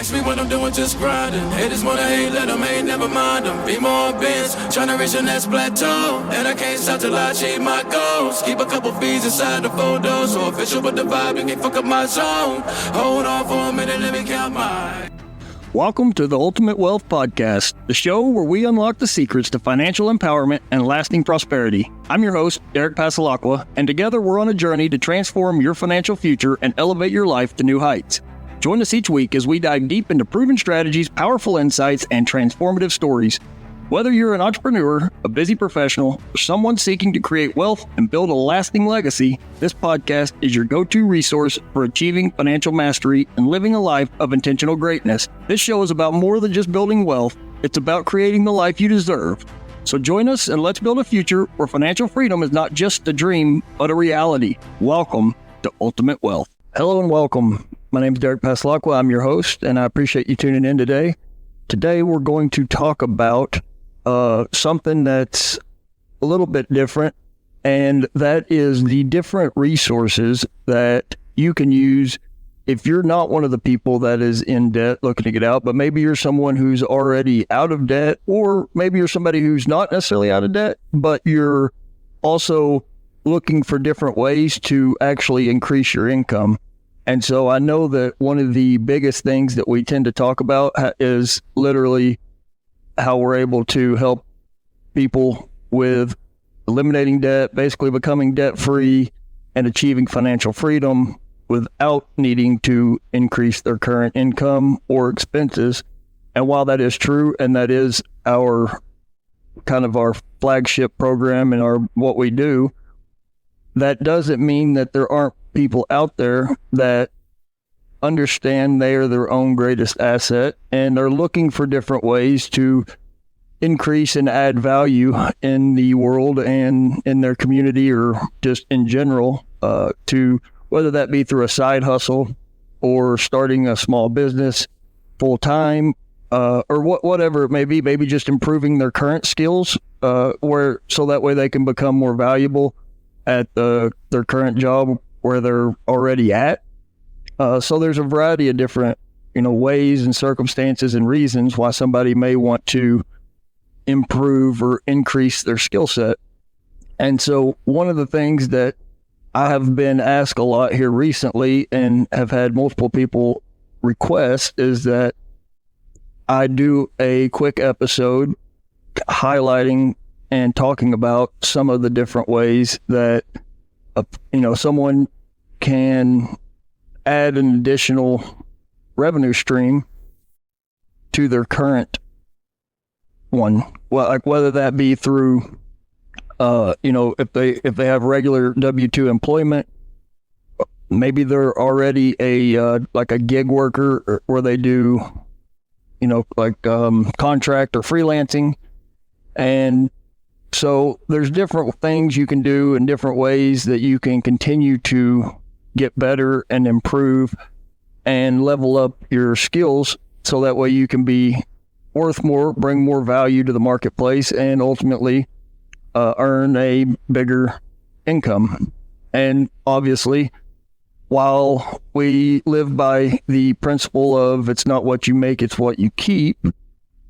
ask me what I'm doing, just grinding. Haters wanna hate, let them hate, never mind them. Be more Benz, tryna reach the next plateau. And I can't stop till I achieve my goals. Keep a couple fees inside the photo, so official with the vibe, you can't fuck up my zone. Hold on for a minute, let me count my... Welcome to the Ultimate Wealth Podcast, the show where we unlock the secrets to financial empowerment and lasting prosperity. I'm your host, Derek Passalaqua, and together we're on a journey to transform your financial future and elevate your life to new heights. Join us each week as we dive deep into proven strategies, powerful insights, and transformative stories. Whether you're an entrepreneur, a busy professional, or someone seeking to create wealth and build a lasting legacy, this podcast is your go-to resource for achieving financial mastery and living a life of intentional greatness. This show is about more than just building wealth. It's about creating the life you deserve. So join us and let's build a future where financial freedom is not just a dream, but a reality. Welcome to Ultimate Wealth. Hello and welcome. My name is Derek Passalaqua. I'm your host, and I appreciate you tuning in today. Today, we're going to talk about something that's a little bit different, and that is the different resources that you can use if you're not one of the people that is in debt looking to get out, but maybe you're someone who's already out of debt, or maybe you're somebody who's not necessarily out of debt, but you're also looking for different ways to actually increase your income. And so I know that one of the biggest things that we tend to talk about is literally how we're able to help people with eliminating debt, basically becoming debt-free and achieving financial freedom without needing to increase their current income or expenses. And while that is true, and that is our kind of our flagship program and what we do, that doesn't mean that there aren't people out there that understand they are their own greatest asset and are looking for different ways to increase and add value in the world and in their community, or just in general, to whether that be through a side hustle or starting a small business full time, or whatever it may be, maybe just improving their current skills, so that way they can become more valuable at their current job where they're already at. So there's a variety of different, ways and circumstances and reasons why somebody may want to improve or increase their skill set. And so one of the things that I have been asked a lot here recently and have had multiple people request is that I do a quick episode highlighting and talking about some of the different ways that, someone can add an additional revenue stream to their current one. Well, like whether that be through, if they have regular W-2 employment, maybe they're already a gig worker where they do, contract or freelancing. And so there's different things you can do and different ways that you can continue to get better and improve and level up your skills, so that way you can be worth more, bring more value to the marketplace, and ultimately earn a bigger income. And obviously, while we live by the principle of it's not what you make, it's what you keep,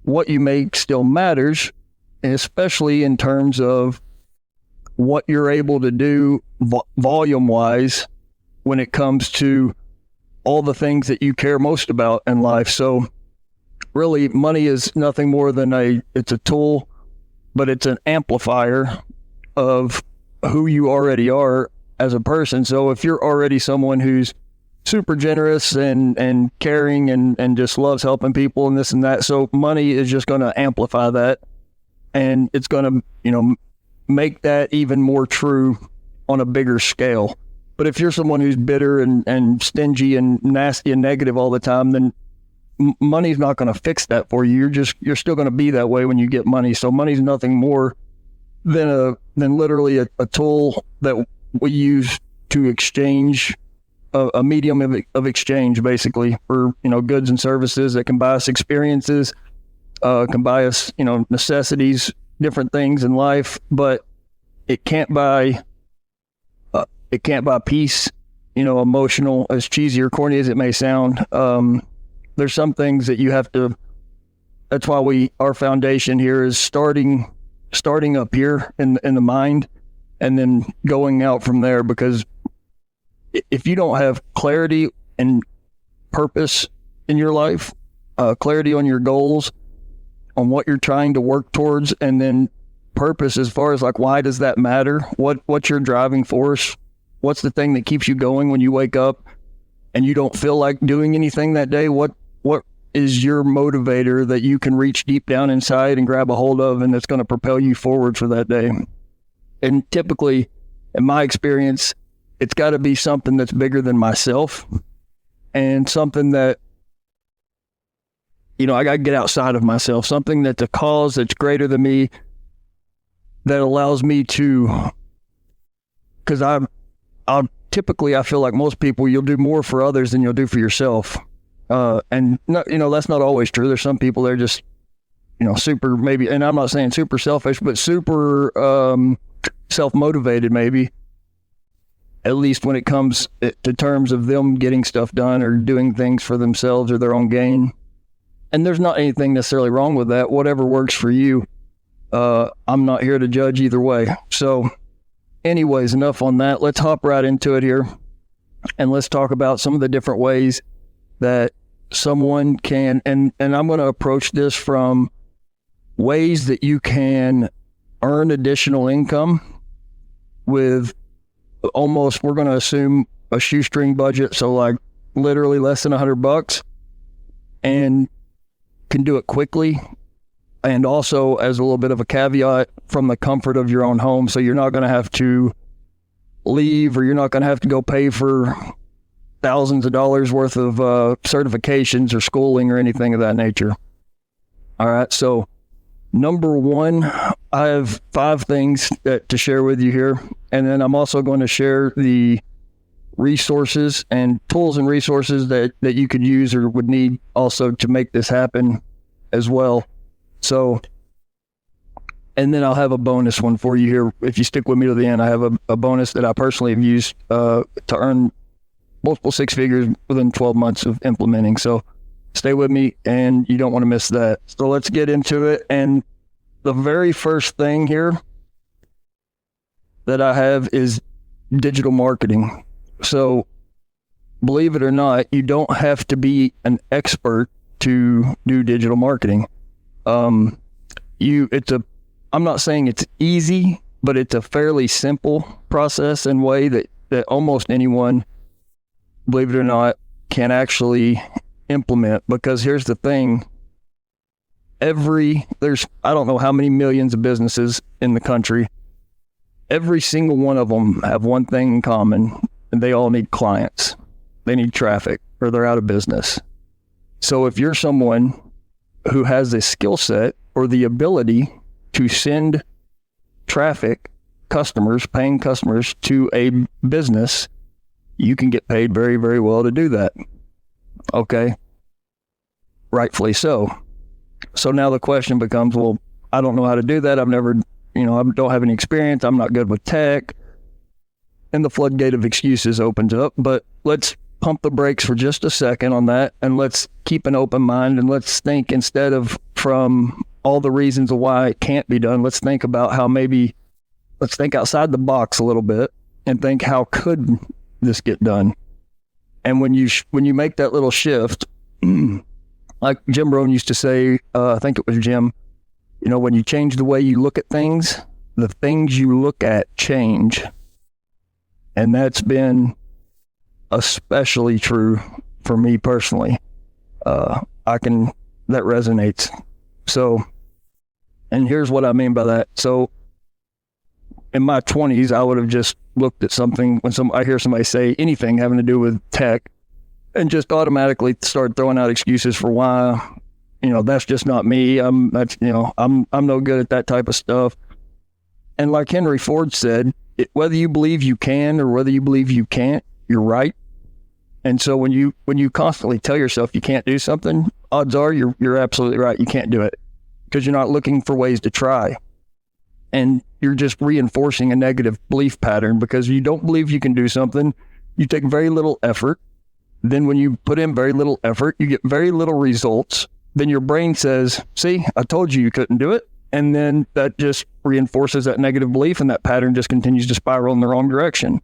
what you make still matters, especially in terms of what you're able to do volume-wise when it comes to all the things that you care most about in life. So really, money is nothing more than it's a tool, but it's an amplifier of who you already are as a person. So if you're already someone who's super generous and caring and just loves helping people and this and that, so money is just going to amplify that, and it's going to, make that even more true on a bigger scale. But if you're someone who's bitter and stingy and nasty and negative all the time, then money's not going to fix that for you. You're still going to be that way when you get money. So money's nothing more than literally a tool that we use to exchange, a medium of exchange, basically, for goods and services that can buy us experiences, can buy us necessities, different things in life, but it can't buy peace, emotional, as cheesy or corny as it may sound. there's some things that you have to, that's why our foundation here is starting up here in the mind and then going out from there, because if you don't have clarity and purpose in your life, clarity on your goals, on what you're trying to work towards, and then purpose as far as like, why does that matter? What's your driving force? What's the thing that keeps you going when you wake up and you don't feel like doing anything that day? What is your motivator that you can reach deep down inside and grab a hold of, and that's going to propel you forward for that day? And typically, in my experience, it's got to be something that's bigger than myself, and something that, I got to get outside of myself, something that's a cause that's greater than me, that allows me to, because typically I feel like most people, you'll do more for others than you'll do for yourself. And that's not always true. There's some people that are just, super, maybe, and I'm not saying super selfish, but super self-motivated maybe, at least when it comes to terms of them getting stuff done or doing things for themselves or their own gain. And there's not anything necessarily wrong with that. Whatever works for you. I'm not here to judge either way. So anyways, enough on that. Let's hop right into it here, and let's talk about some of the different ways that someone can, and I'm going to approach this from ways that you can earn additional income with almost, we're going to assume, a shoestring budget. So like literally less than $100, and can do it quickly. And also, as a little bit of a caveat, from the comfort of your own home. So you're not going to have to leave, or you're not going to have to go pay for thousands of dollars worth of certifications or schooling or anything of that nature. All right. So number one, I have 5 things to share with you here. And then I'm also going to share the resources and tools and resources that you could use or would need also to make this happen as well. So, and then I'll have a bonus one for you here. If you stick with me to the end, I have a bonus that I personally have used to earn multiple 6 figures within 12 months of implementing. So stay with me, and you don't want to miss that. So let's get into it. And the very first thing here that I have is digital marketing. So believe it or not, you don't have to be an expert to do digital marketing. I'm not saying it's easy, but it's a fairly simple process and way that almost anyone, believe it or not, can actually implement. Because here's the thing, there's I don't know how many millions of businesses in the country. Every single one of them have one thing in common, and they all need clients. They need traffic, or they're out of business. So if you're someone who has a skill set or the ability to send traffic, paying customers to a business, you can get paid very, very well to do that. Okay? Rightfully so. So now the question becomes, well, I don't know how to do that. I've never, I don't have any experience. I'm not good with tech. And the floodgate of excuses opens up. But let's pump the brakes for just a second on that, and let's keep an open mind, and let's think, instead of from all the reasons of why it can't be done, let's think about how let's think outside the box a little bit and think, how could this get done? And when you make that little shift, like Jim Rohn used to say, I think it was Jim, when you change the way you look at things, the things you look at change. And that's been especially true for me personally. That resonates. So, and here's what I mean by that. So in my 20s, I would have just looked at something when I hear somebody say anything having to do with tech, and just automatically start throwing out excuses for why, that's just not me. I'm no good at that type of stuff. And like Henry Ford said, whether you believe you can or whether you believe you can't, you're right. And so when you constantly tell yourself you can't do something, odds are you're absolutely right. You can't do it, because you're not looking for ways to try. And you're just reinforcing a negative belief pattern, because you don't believe you can do something. You take very little effort, Then when you put in very little effort, you get very little results. Then your brain says, see, I told you couldn't do it. And then that just reinforces that negative belief, and that pattern just continues to spiral in the wrong direction.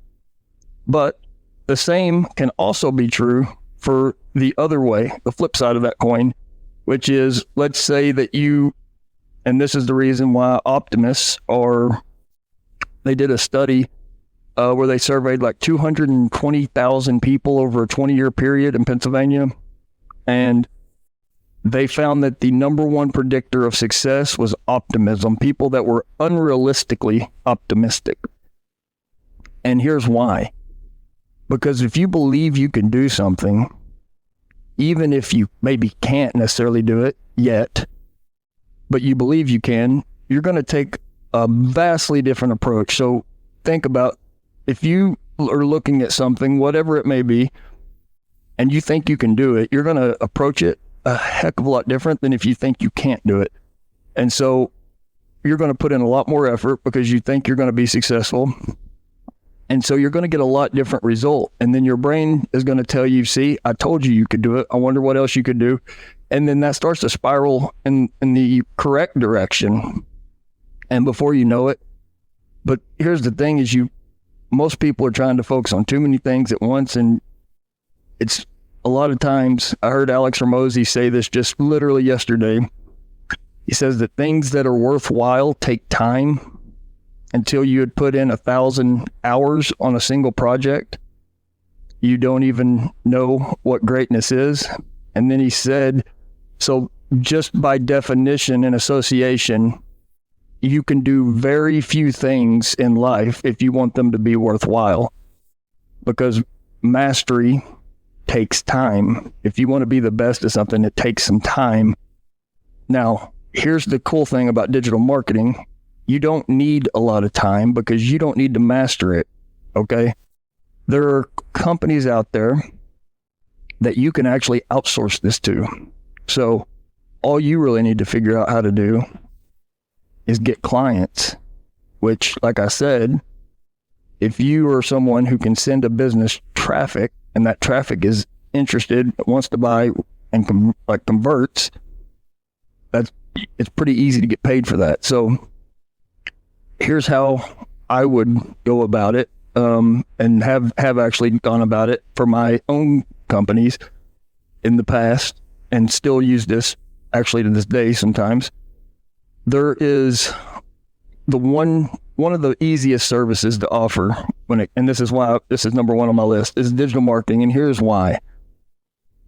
But the same can also be true for the other way, the flip side of that coin, which is, let's say that you, and this is the reason why optimists they did a study where they surveyed like 220,000 people over a 20-year period in Pennsylvania. And they found that the number one predictor of success was optimism, people that were unrealistically optimistic. And here's why. Because if you believe you can do something, even if you maybe can't necessarily do it yet, but you believe you can, you're going to take a vastly different approach. So think about, if you are looking at something, whatever it may be, and you think you can do it, you're going to approach it a heck of a lot different than if you think you can't do it. And so you're going to put in a lot more effort because you think you're going to be successful. And so you're going to get a lot different result. And then your brain is going to tell you, see, I told you could do it. I wonder what else you could do. And then that starts to spiral in the correct direction. And before you know it, but here's the thing is most people are trying to focus on too many things at once. And it's a lot of times, I heard Alex Ramosi say this just literally yesterday. He says that things that are worthwhile take time. Until you had put in 1,000 hours on a single project, you don't even know what greatness is. And then he said, so just by definition and association, you can do very few things in life if you want them to be worthwhile, because mastery takes time. If you want to be the best at something, it takes some time. Now, here's the cool thing about digital marketing. You don't need a lot of time because you don't need to master it, okay? There are companies out there that you can actually outsource this to. So all you really need to figure out how to do is get clients, which, like I said, if you are someone who can send a business traffic and that traffic is interested, wants to buy and converts, it's pretty easy to get paid for that. So here's how I would go about it, and have actually gone about it for my own companies in the past, and still use this actually to this day sometimes. There is one of the easiest services to offer and this is why this is number one on my list, is digital marketing. And here's why.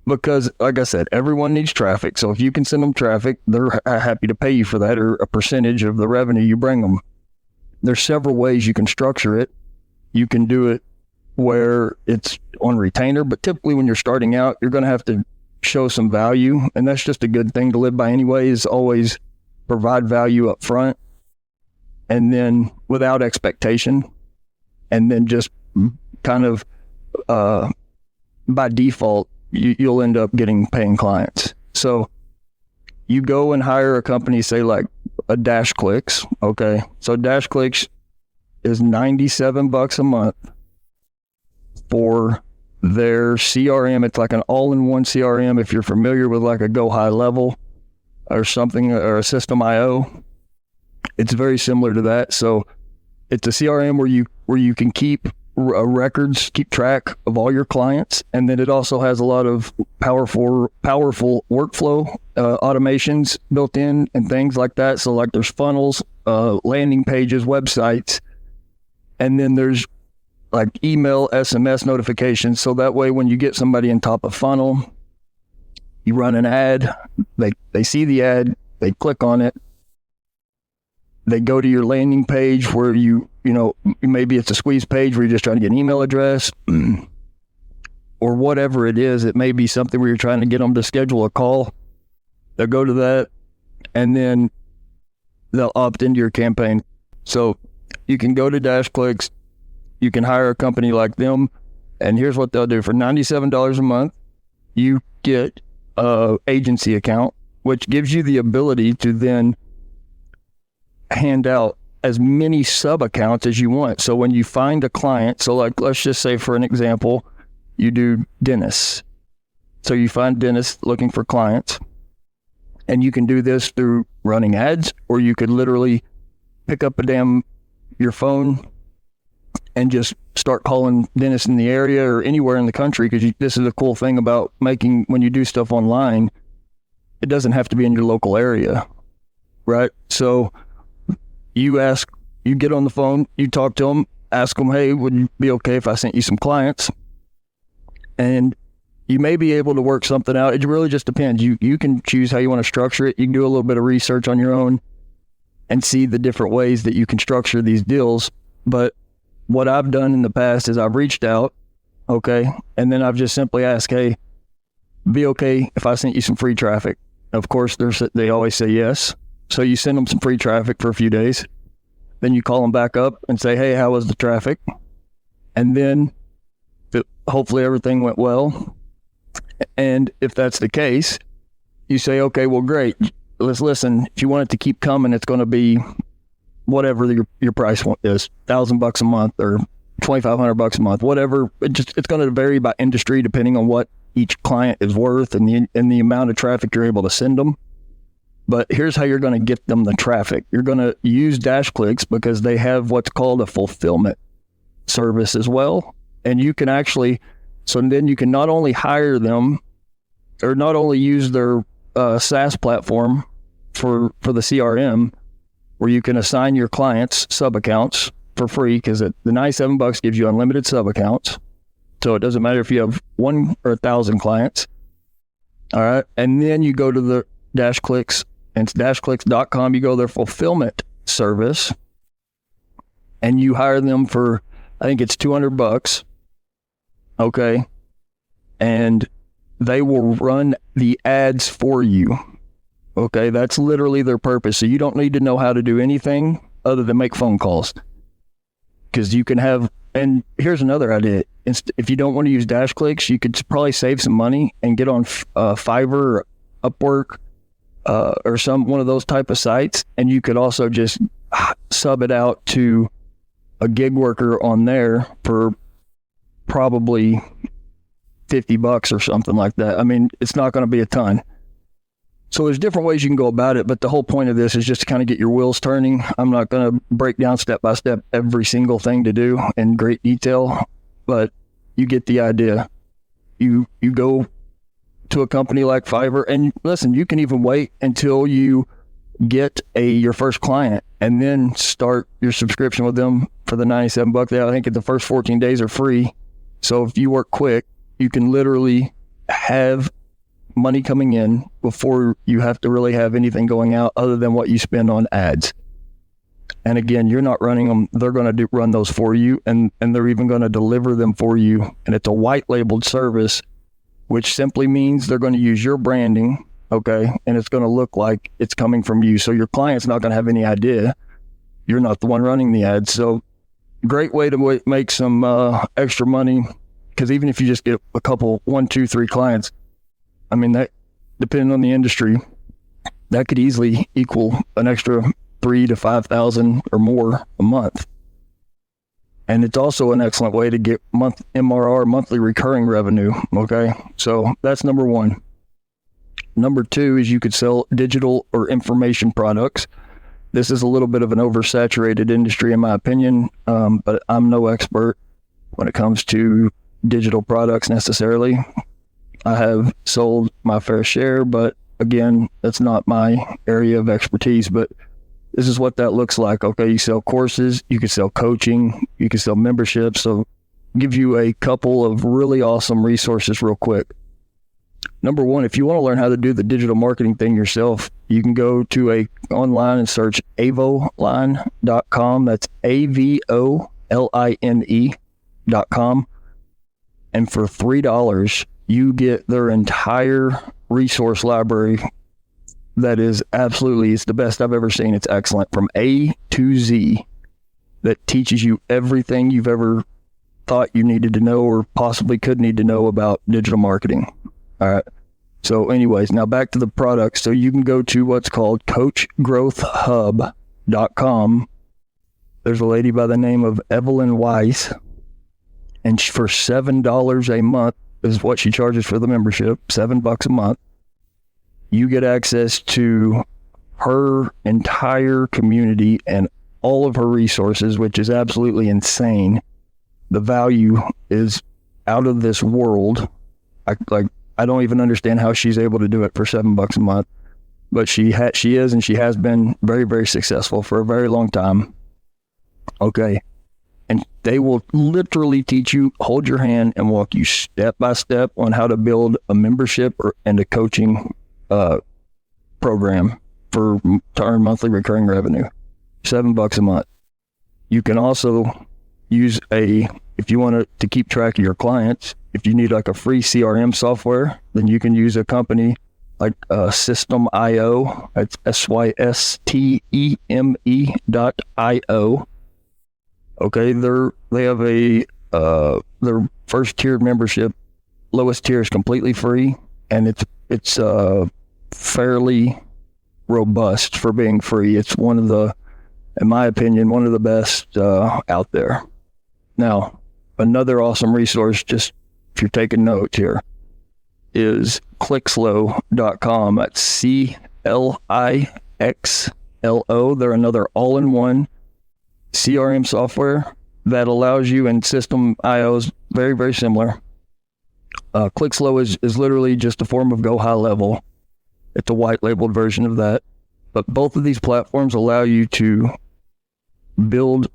Because like I said, everyone needs traffic. So if you can send them traffic, they're happy to pay you for that, or a percentage of the revenue you bring them. There's several ways you can structure it. You can do it where it's on retainer, but typically when you're starting out, you're going to have to show some value. And that's just a good thing to live by anyway, is always provide value up front, and then without expectation, and then just kind of by default, you'll end up paying clients. So you go and hire a company, say like a Dash Clicks. Okay. So Dash Clicks is $97 a month for their CRM. It's like an all-in-one CRM. If you're familiar with like a Go High Level or something, or a System IO, it's very similar to that. So it's a CRM where you can keep records, keep track of all your clients. And then it also has a lot of powerful workflow automations built in and things like that. So like there's funnels, landing pages, websites, and then there's like email, SMS notifications. So that way, when you get somebody in top of funnel, you run an ad, they see the ad, they click on it, they go to your landing page where you know, maybe it's a squeeze page where you're just trying to get an email address or whatever it is. It may be something where you're trying to get them to schedule a call. They'll go to that, and then they'll opt into your campaign. So you can go to Dash Clicks, you can hire a company like them, and here's what they'll do. For $97 a month, you get an agency account, which gives you the ability to then hand out as many sub accounts as you want. So when you find a client, so like let's just say for an example, you do dentists. So you find dentists looking for clients, and you can do this through running ads, or you could literally pick up your phone and just start calling dentists in the area or anywhere in the country, because this is a cool thing about when you do stuff online, it doesn't have to be in your local area, right? So you get on the phone, you talk to them, ask them, hey, would it be okay if I sent you some clients? And you may be able to work something out. It really just depends. You can choose how you want to structure it. You can do a little bit of research on your own and see the different ways that you can structure these deals. But what I've done in the past is I've reached out, okay, and then I've just simply asked, hey, be okay if I sent you some free traffic? Of course, they always say yes. So you send them some free traffic for a few days. Then you call them back up and say, hey, how was the traffic? And then hopefully everything went well. And if that's the case, you say, okay, well, great. Let's listen. If you want it to keep coming, it's going to be whatever your price is, $1,000 a month or $2,500 a month, whatever. It's going to vary by industry depending on what each client is worth and the amount of traffic you're able to send them. But here's how you're going to get them the traffic. You're going to use Dash Clicks because they have what's called a fulfillment service as well. And you can so then you can not only hire them or not only use their SaaS platform for the CRM, where you can assign your clients sub-accounts for free, because the $97 gives you unlimited sub-accounts. So it doesn't matter if you have 1 or 1,000 clients. All right. And then you go to the Dash Clicks, and it's dashclicks.com. You go to their fulfillment service and you hire them for, I think it's $200. Okay. And they will run the ads for you. Okay. That's literally their purpose. So you don't need to know how to do anything other than make phone calls, because you can have, and here's another idea. If you don't want to use Dash Clicks, you could probably save some money and get on Fiverr or Upwork or one of those type of sites. And you could also just sub it out to a gig worker on there for probably $50 or something like that. I mean, it's not going to be a ton. So there's different ways you can go about it, but the whole point of this is just to kind of get your wheels turning. I'm not going to break down step by step every single thing to do in great detail, but you get the idea. You go to a company like Fiverr, and listen, you can even wait until you get your first client and then start your subscription with them for the $97. I think the first 14 days are free. So if you work quick, you can literally have money coming in before you have to really have anything going out other than what you spend on ads. And again, you're not running them. They're going to run those for you, and they're even going to deliver them for you. And it's a white labeled service, which simply means they're going to use your branding, okay? And it's going to look like it's coming from you. So your client's not going to have any idea. You're not the one running the ads. So great way to make some extra money, because even if you just get a couple, 1, 2, 3 clients, I mean, that, depending on the industry, that could easily equal an extra $3,000 to $5,000 or more a month. And it's also an excellent way to get MRR, monthly recurring revenue. Okay. So that's number one. Number two is you could sell digital or information products. This is a little bit of an oversaturated industry in my opinion, but I'm no expert when it comes to digital products necessarily. I have sold my fair share, but again, that's not my area of expertise, but this is what that looks like. Okay. You sell courses, you can sell coaching, you can sell memberships. So I'll give you a couple of really awesome resources real quick. Number one, if you want to learn how to do the digital marketing thing yourself, you can go to online and search avoline.com. That's AVOLINE.com. And for $3, you get their entire resource library. That is absolutely, it's the best I've ever seen. It's excellent from A to Z, that teaches you everything you've ever thought you needed to know or possibly could need to know about digital marketing. All right. So anyways, now back to the product. So you can go to what's called coachgrowthhub.com. There's a lady by the name of Evelyn Weiss, And for $7 a month is what she charges for the membership, $7 a month. You get access to her entire community and all of her resources, which is absolutely insane. The value is out of this world. I don't even understand how she's able to do it for $7 a month, but she is, and she has been very, very successful for a very long time. Okay. And they will literally teach you, hold your hand, and walk you step by step on how to build a membership and a coaching program for earn monthly recurring revenue. $7 a month. You can also use if you want to keep track of your clients, if you need like a free CRM software, then you can use a company like System.io. It's SYSTEME.io. Okay, they have their first tiered membership, lowest tier is completely free, and it's fairly robust for being free. It's one of the, in my opinion, one of the best out there. Now, another awesome resource, just if you're taking notes here, is clickslow.com. That's CLIXLO. They're another all-in-one CRM software that allows you, and System.io is very, very similar. ClickSlow is literally just a form of Go High Level. It's a white labeled version of that. But both of these platforms allow you to build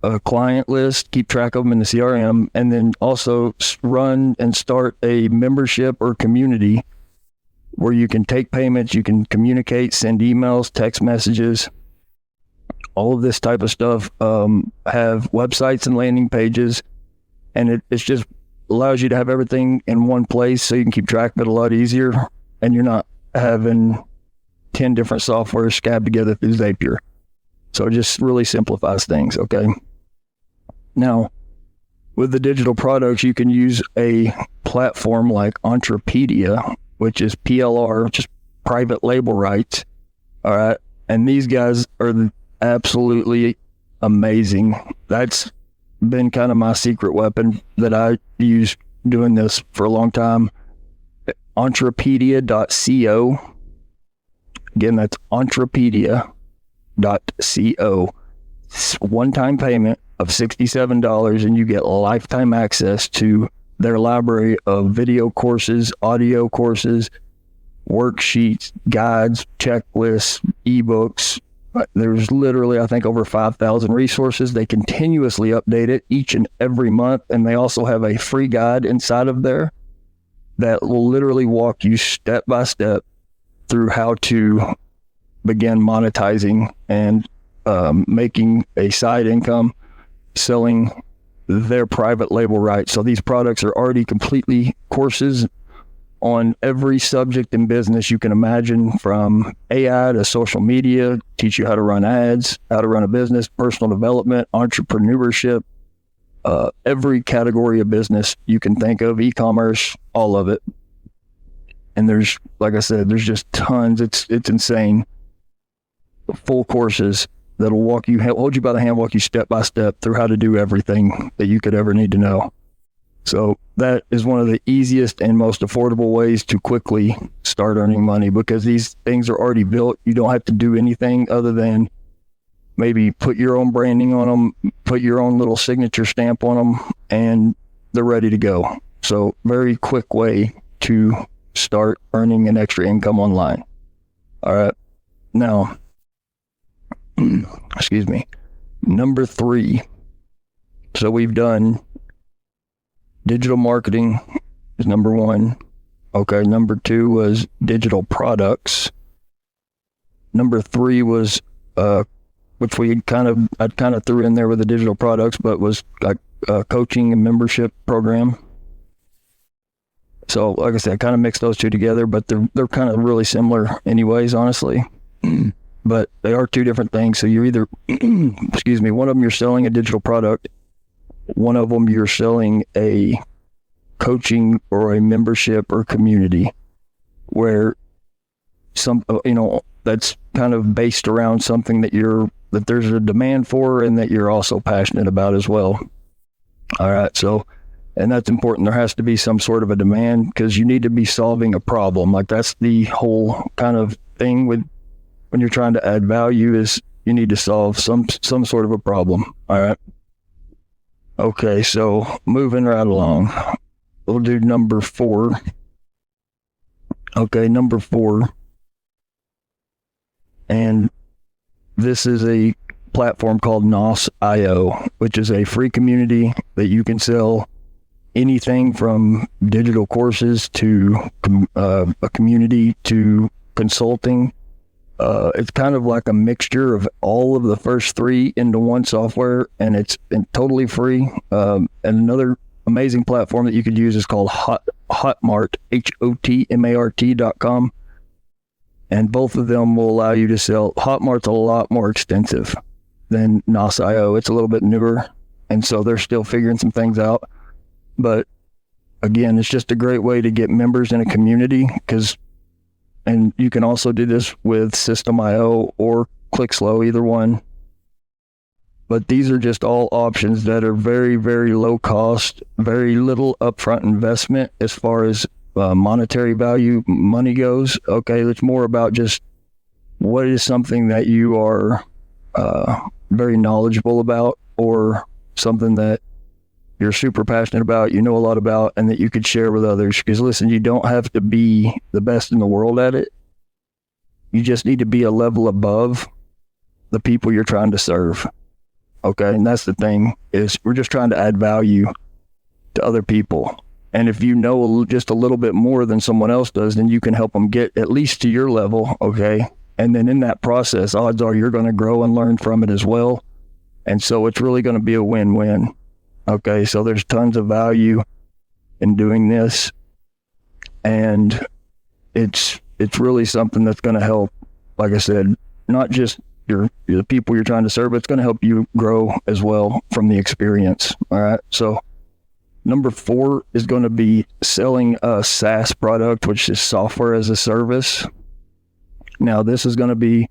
a client list, keep track of them in the CRM, and then also run and start a membership or community where you can take payments, you can communicate, send emails, text messages, all of this type of stuff. Have websites and landing pages, and it's just allows you to have everything in one place so you can keep track of it a lot easier, and you're not having 10 different softwares scabbed together through Zapier. So it just really simplifies things, okay? Now, with the digital products, you can use a platform like Entrepedia, which is PLR, just private label rights, all right? And these guys are absolutely amazing. That's been kind of my secret weapon that I use doing this for a long time. Entrepedia.co. Again, that's Entrepedia.co. It's one-time payment of $67, and you get lifetime access to their library of video courses, audio courses, worksheets, guides, checklists, ebooks. There's literally, I think, over 5,000 resources. They continuously update it each and every month, and they also have a free guide inside of there that will literally walk you step by step through how to begin monetizing and making a side income selling their private label rights. So these products are already completely courses on every subject in business you can imagine, from AI to social media, teach you how to run ads, how to run a business, personal development, entrepreneurship, every category of business you can think of, e-commerce, all of it. And there's, like I said, there's just tons. It's insane. Full courses that'll hold you by the hand, walk you step by step through how to do everything that you could ever need to know. So that is one of the easiest and most affordable ways to quickly start earning money, because these things are already built. You don't have to do anything other than maybe put your own branding on them, put your own little signature stamp on them, and they're ready to go. So very quick way to start earning an extra income online. All right. Now, excuse me, number 3. So we've done digital marketing is number 1. Okay, number 2 was digital products. Number 3 was, which I kind of threw in there with the digital products, but was like a coaching and membership program. So like I said, I kind of mixed those two together, but they're kind of really similar anyways, honestly. But they are two different things. So you're either, excuse me, one of them you're selling a digital product, one of them you're selling a coaching or a membership or community where that's kind of based around something that there's a demand for and that you're also passionate about as well. All right. So And that's important. There has to be some sort of a demand because you need to be solving a problem. Like that's the whole kind of thing with when you're trying to add value is you need to solve some sort of a problem. All right. Okay, so moving right along. We'll do number 4. Okay, number 4. And this is a platform called NOS.io, which is a free community that you can sell anything from digital courses to a community to consulting. It's kind of like a mixture of all of the first 3 into one software, and it's totally free. And another amazing platform that you could use is called Hotmart, HOTMART.com. And both of them will allow you to sell. Hotmart's a lot more extensive than NOS.io. It's a little bit newer, and so they're still figuring some things out. But again, it's just a great way to get members in a community and you can also do this with System.io or ClickSlow, either one. But these are just all options that are very, very low cost, very little upfront investment as far as monetary value, money goes. Okay, it's more about just what is something that you are very knowledgeable about, or something that you're super passionate about, you know a lot about, and that you could share with others. Because listen, you don't have to be the best in the world at it. You just need to be a level above the people you're trying to serve. Okay, and that's the thing, is we're just trying to add value to other people. And if you know just a little bit more than someone else does, then you can help them get at least to your level, okay? And then in that process, odds are you're going to grow and learn from it as well. And so it's really going to be a win-win. Okay, so there's tons of value in doing this, and it's really something that's going to help, like I said, not just the people you're trying to serve, but it's going to help you grow as well from the experience. All right, so number 4 is going to be selling a SaaS product, which is software as a service. Now, this is going to be,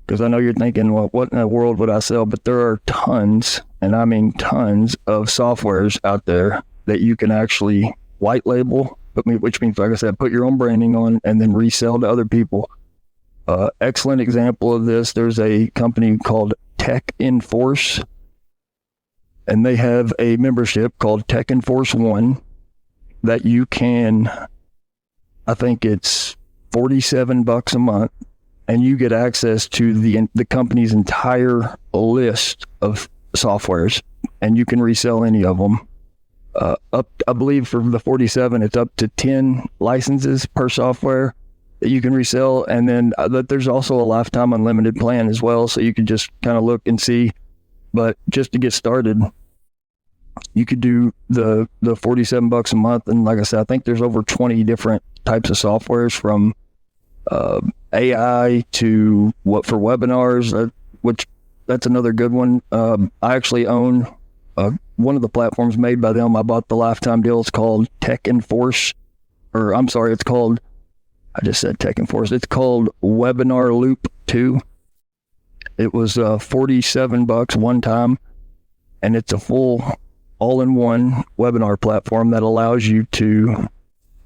because I know you're thinking, well, what in the world would I sell? But there are tons, and I mean tons, of softwares out there that you can actually white label, which means, like I said, put your own branding on and then resell to other people. Excellent example of this, there's a company called Tech Enforce, and they have a membership called Tech Enforce 1 that you can, I think it's $47 a month, and you get access to the company's entire list of softwares, and you can resell any of them. I believe for the 47, it's up to 10 licenses per software that you can resell, and then there's also a lifetime unlimited plan as well, so you can just kind of look and see. But just to get started, you could do the $47 a month, and like I said, I think there's over 20 different types of softwares, from AI to for webinars, which that's another good one. I actually own one of the platforms made by them. I bought the lifetime deal. It's called Tech Enforce, or I'm sorry, it's called, I just said Tech Enforce. It's called Webinar Loop 2. It was $47 one time, and it's a full all-in-one webinar platform that allows you to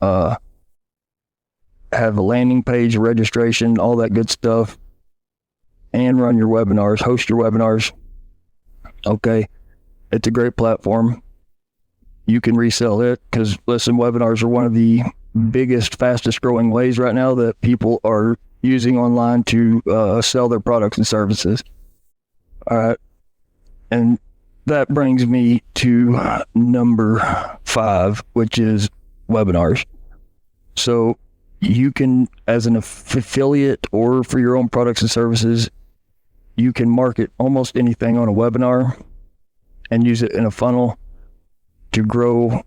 have a landing page, registration, all that good stuff, and run your webinars, host your webinars. Okay, it's a great platform. You can resell it, because listen, webinars are one of the biggest, fastest growing ways right now that people are using online to sell their products and services. All right, and that brings me to number 5, which is webinars. So you can, as an affiliate or for your own products and services, you can market almost anything on a webinar and use it in a funnel to grow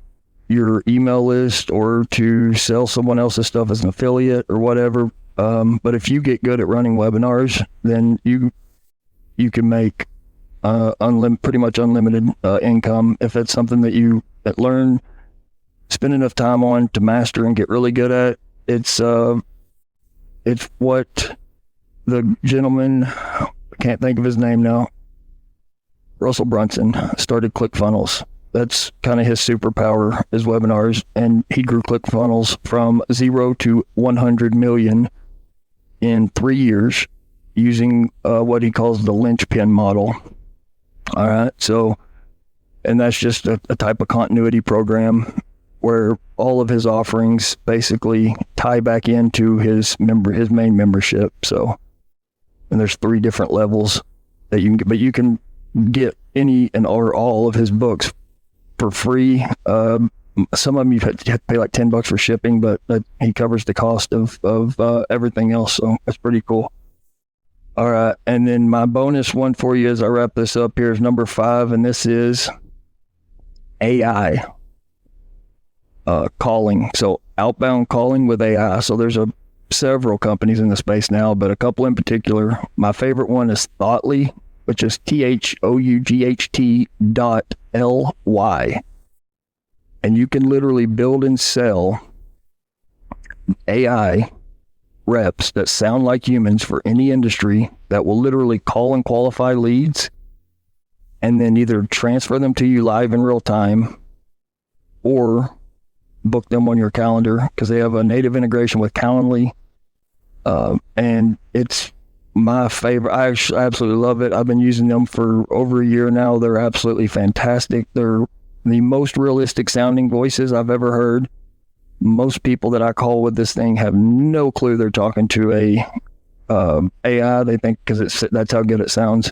your email list or to sell someone else's stuff as an affiliate or whatever. But if you get good at running webinars, then you can make pretty much unlimited income if it's something that you learn, spend enough time on to master and get really good at. It's what the gentleman, I can't think of his name now, Russell Brunson, started ClickFunnels. that's kind of his superpower is webinars. And he grew ClickFunnels from 0 to 100 million in 3 years using what he calls the linchpin model. All right. So, and that's just a type of continuity program where all of his offerings basically tie back into his main membership. So, and there's 3 different levels that you can get, but you can get any and or all of his books for free. Some of them you have to pay like $10 for shipping, but he covers the cost of everything else. So that's pretty cool. All right. And then my bonus one for you as I wrap this up here is number 5. And this is AI calling. So outbound calling with AI. So there's several companies in the space now, but a couple in particular. My favorite one is Thoughtly, which is THOUGHT.LY. And you can literally build and sell AI reps that sound like humans for any industry that will literally call and qualify leads and then either transfer them to you live in real time or book them on your calendar, because they have a native integration with Calendly. And it's my favorite. I absolutely love it. I've been using them for over a year now. They're absolutely fantastic. They're the most realistic sounding voices I've ever heard. Most people that I call with this thing have no clue they're talking to a AI. They think because that's how good it sounds.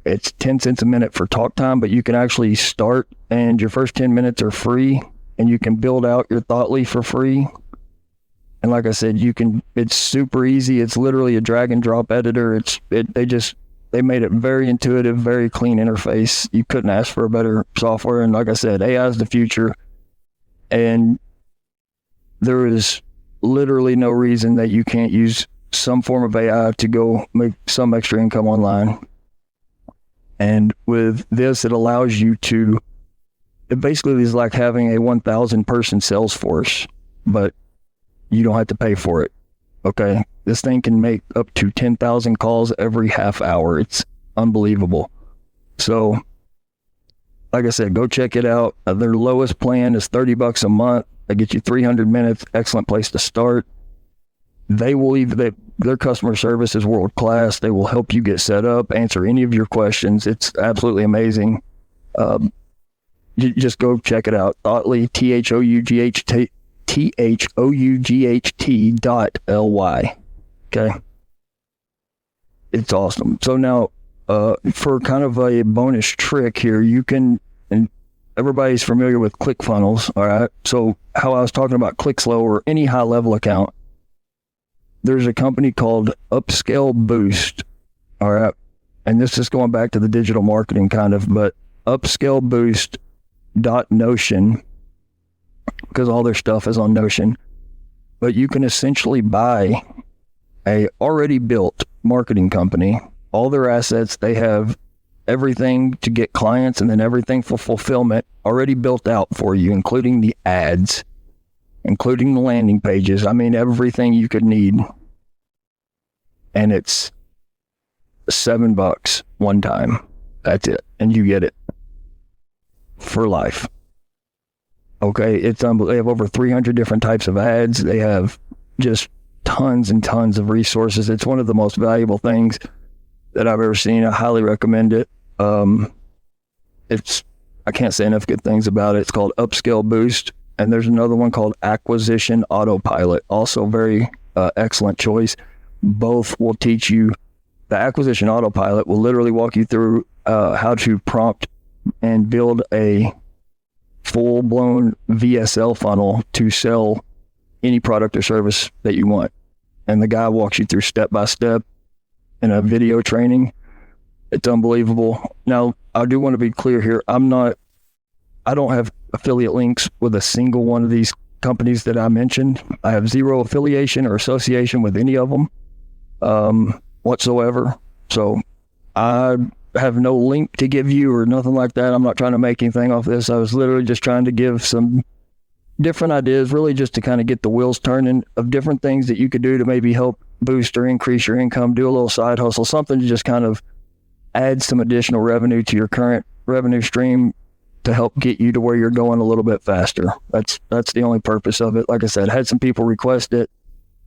It's 10 cents a minute for talk time, but you can actually start and your first 10 minutes are free, and you can build out your Thoughtly for free. And like I said, it's super easy. It's literally a drag and drop editor. They made it very intuitive, very clean interface. You couldn't ask for a better software. And like I said, AI is the future. And there is literally no reason that you can't use some form of AI to go make some extra income online. And with this, it allows you to, it basically is like having a 1,000 person sales force, but you don't have to pay for it. Okay. This thing can make up to 10,000 calls every half hour. It's unbelievable. So, like I said, go check it out. Their lowest plan is $30 a month. They get you 300 minutes. Excellent place to start. Their customer service is world class. They will help you get set up, answer any of your questions. It's absolutely amazing. You just go check it out. Thoughtly, THOUGHT.LY. Okay. It's awesome. So now, for kind of a bonus trick here, you can, and everybody's familiar with ClickFunnels. All right. So how I was talking about ClickSlow or any high level account, there's a company called Upscale Boost. All right. And this is going back to the digital marketing kind of, but upscaleboost.notion, because all their stuff is on Notion. But you can essentially buy a already built marketing company, all their assets. They have everything to get clients and then everything for fulfillment already built out for you, including the ads, including the landing pages. I mean, everything you could need. And it's $7 one time. That's it. And you get it for life. Okay, it's unbelievable. They have over 300 different types of ads. They have just tons and tons of resources. It's one of the most valuable things that I've ever seen. I highly recommend it. I can't say enough good things about it. It's called Upscale Boost. And there's another one called Acquisition Autopilot. Also very excellent choice. Both will teach you. The Acquisition Autopilot will literally walk you through how to prompt and build a full-blown VSL funnel to sell any product or service that you want. And the guy walks you through step-by-step in a video training. It's unbelievable. Now, I do want to be clear here. I don't have affiliate links with a single one of these companies that I mentioned. I have zero affiliation or association with any of them whatsoever. So I have no link to give you or nothing like that. I'm not trying to make anything off this. I was literally just trying to give some different ideas, really just to kind of get the wheels turning of different things that you could do to maybe help boost or increase your income, do a little side hustle, something to just kind of add some additional revenue to your current revenue stream to help get you to where you're going a little bit faster. That's the only purpose of it. Like I said, had some people request it.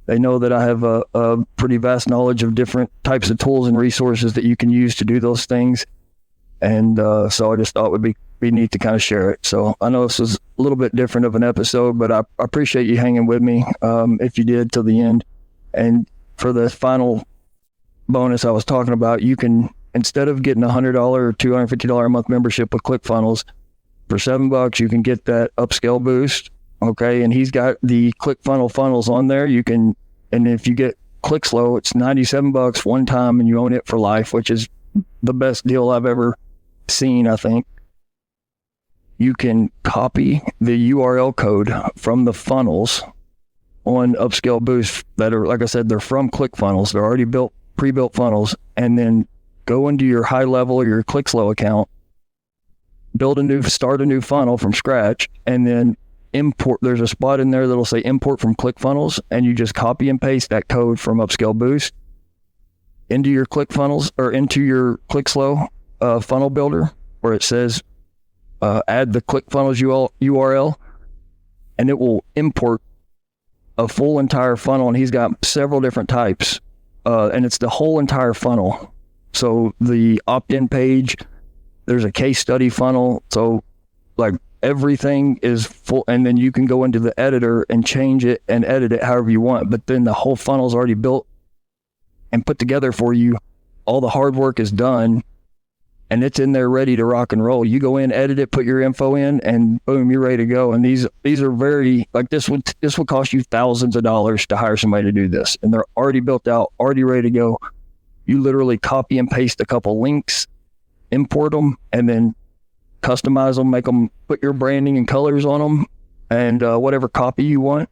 They know that I have a pretty vast knowledge of different types of tools and resources that you can use to do those things. And so I just thought it would be neat to kind of share it. So I know this is a little bit different of an episode, but I appreciate you hanging with me if you did till the end. And for the final bonus I was talking about, you can, instead of getting $100 or $250 a month membership with ClickFunnels, for $7, you can get that upscale boost. Okay. And he's got the ClickFunnels funnels on there. You can, and if you get ClickSlow, it's $97 one time and you own it for life, which is the best deal I've ever seen, I think. You can copy the URL code from the funnels on Upscale Boost that are, like I said, they're from ClickFunnels. They're already pre-built funnels, and then go into your high level or your ClickSlow account, start a new funnel from scratch, and then import. There's a spot in there that'll say import from ClickFunnels, and you just copy and paste that code from Upscale Boost into your ClickFunnels or into your ClickSlow funnel builder, where it says add the ClickFunnels URL, and it will import a full entire funnel. And he's got several different types, and it's the whole entire funnel. So the opt-in page, there's a case study funnel. So like everything is full, and then you can go into the editor and change it and edit it however you want. But then the whole funnel is already built and put together for you. All the hard work is done, and it's in there ready to rock and roll. You go in, edit it, put your info in, and boom, you're ready to go. And these are very, like, this will cost you thousands of dollars to hire somebody to do this, and they're already built out, already ready to go. You literally copy and paste a couple links, import them, and then customize them, make them, put your branding and colors on them, and whatever copy you want.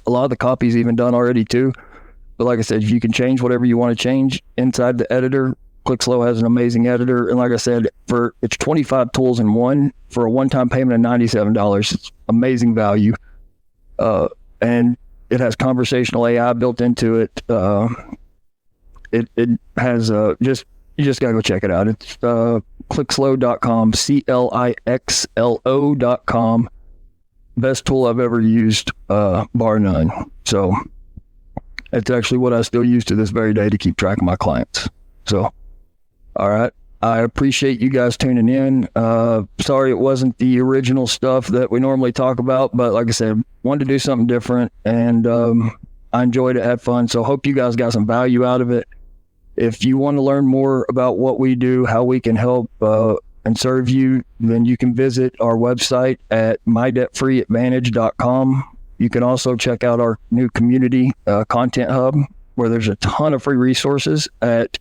A lot of the copy is even done already too. But like I said, you can change whatever you want to change inside the editor. ClickSlow has an amazing editor. And like I said, it's 25 tools in one for a one-time payment of $97. It's amazing value. And it has conversational AI built into it. It has you just got to go check it out. It's clickslow.com, CLIXLO.com. Best tool I've ever used, bar none. So it's actually what I still use to this very day to keep track of my clients. So, all right. I appreciate you guys tuning in. Sorry it wasn't the original stuff that we normally talk about, but like I said, wanted to do something different, and I enjoyed it, had fun. So hope you guys got some value out of it. If you want to learn more about what we do, how we can help and serve you, then you can visit our website at mydebtfreeadvantage.com. You can also check out our new community content hub, where there's a ton of free resources at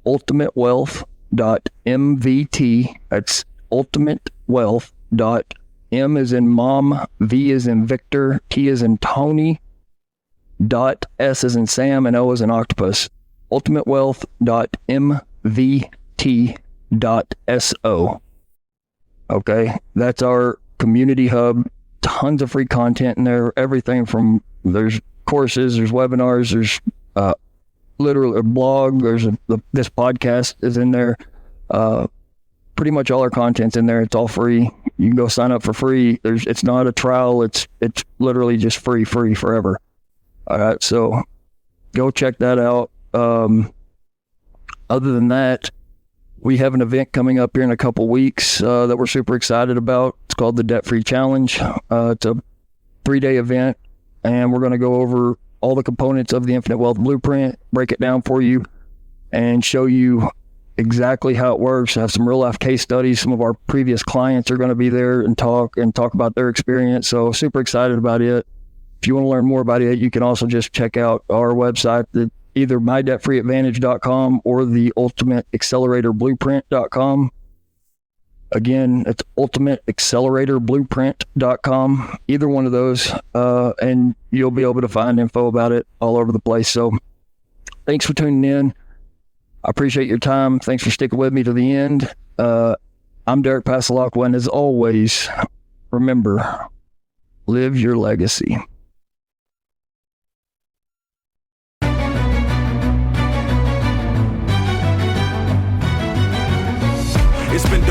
ultimatewealth.mvt. That's ultimatewealth.m as in mom, V as in Victor, T as in Tony, .s as in Sam, and O as in octopus. ultimatewealth.mvt.so. Okay, that's our community hub. Tons of free content in there. Everything from, there's courses, there's webinars, there's literally a blog, there's this podcast is in there. Pretty much all our content's in there. It's all free. You can go sign up for free. It's not a trial. It's literally just free forever. All right, so go check that out. Other than that, we have an event coming up here in a couple weeks that we're super excited about. It's called the Debt Free Challenge. It's a 3-day event, and we're going to go over all the components of the Infinite Wealth Blueprint, break it down for you, and show you exactly how it works. Have some real life case studies. Some of our previous clients are going to be there and talk about their experience. So super excited about it. If you want to learn more about it, you can also just check out our website, either mydebtfreeadvantage.com or the ultimateacceleratorblueprint.com. Again, it's ultimateacceleratorblueprint.com. Either one of those, and you'll be able to find info about it all over the place. So thanks for tuning in. I appreciate your time. Thanks for sticking with me to the end. I'm Derek Passalaqua, and as always, remember, live your legacy. It's been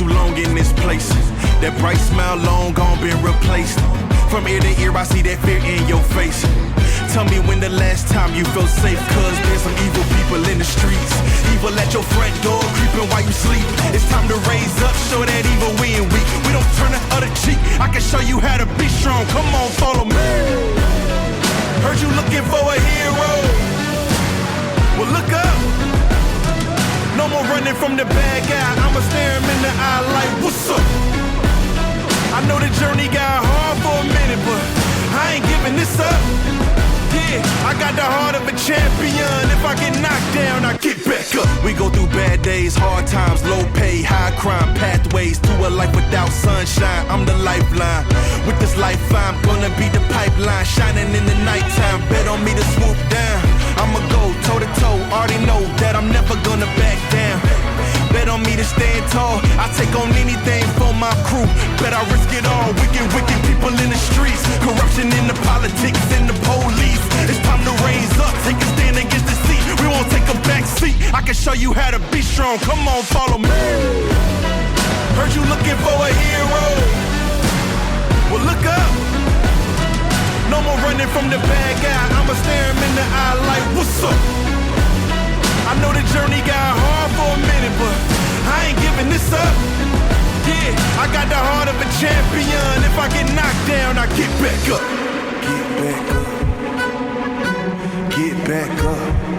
too long in this place. That bright smile long gone been replaced. From ear to ear I see that fear in your face. Tell me when the last time you felt safe, cause there's some evil people in the streets. Evil at your front door, creeping while you sleep. It's time to raise up, show that evil we ain't weak. We don't turn the other cheek, I can show you how to be strong. Come on, follow me. Heard you looking for a hero. Well, look up. No more running from the bad guy, I'ma stare him in the eye like, what's up? I know the journey got hard for a minute, but I ain't giving this up. Yeah, I got the heart of a champion. If I get knocked down, I get back up. We go through bad days, hard times, low pay, high crime, pathways to a life without sunshine. I'm the lifeline. With this life, I'm gonna be the pipeline, shining in the nighttime. Bet on me to swoop down. I'ma go toe to toe. Already know that I'm never gonna back down. Bet on me to stand tall. I take on anything for my crew. Bet I risk it all. Wicked people in the streets. Corruption in the politics and the police. It's time to raise up. Take a stand against the seat. We won't take a back seat. I can show you how to be strong. Come on, follow me. Heard you looking for a hero. Well, look up. No more running from the bad guy. I'ma stare him in the eye like, what's up? I know the journey got hard for a minute, but I ain't giving this up. Yeah, I got the heart of a champion. If I get knocked down, I get back up. Get back up. Get back up.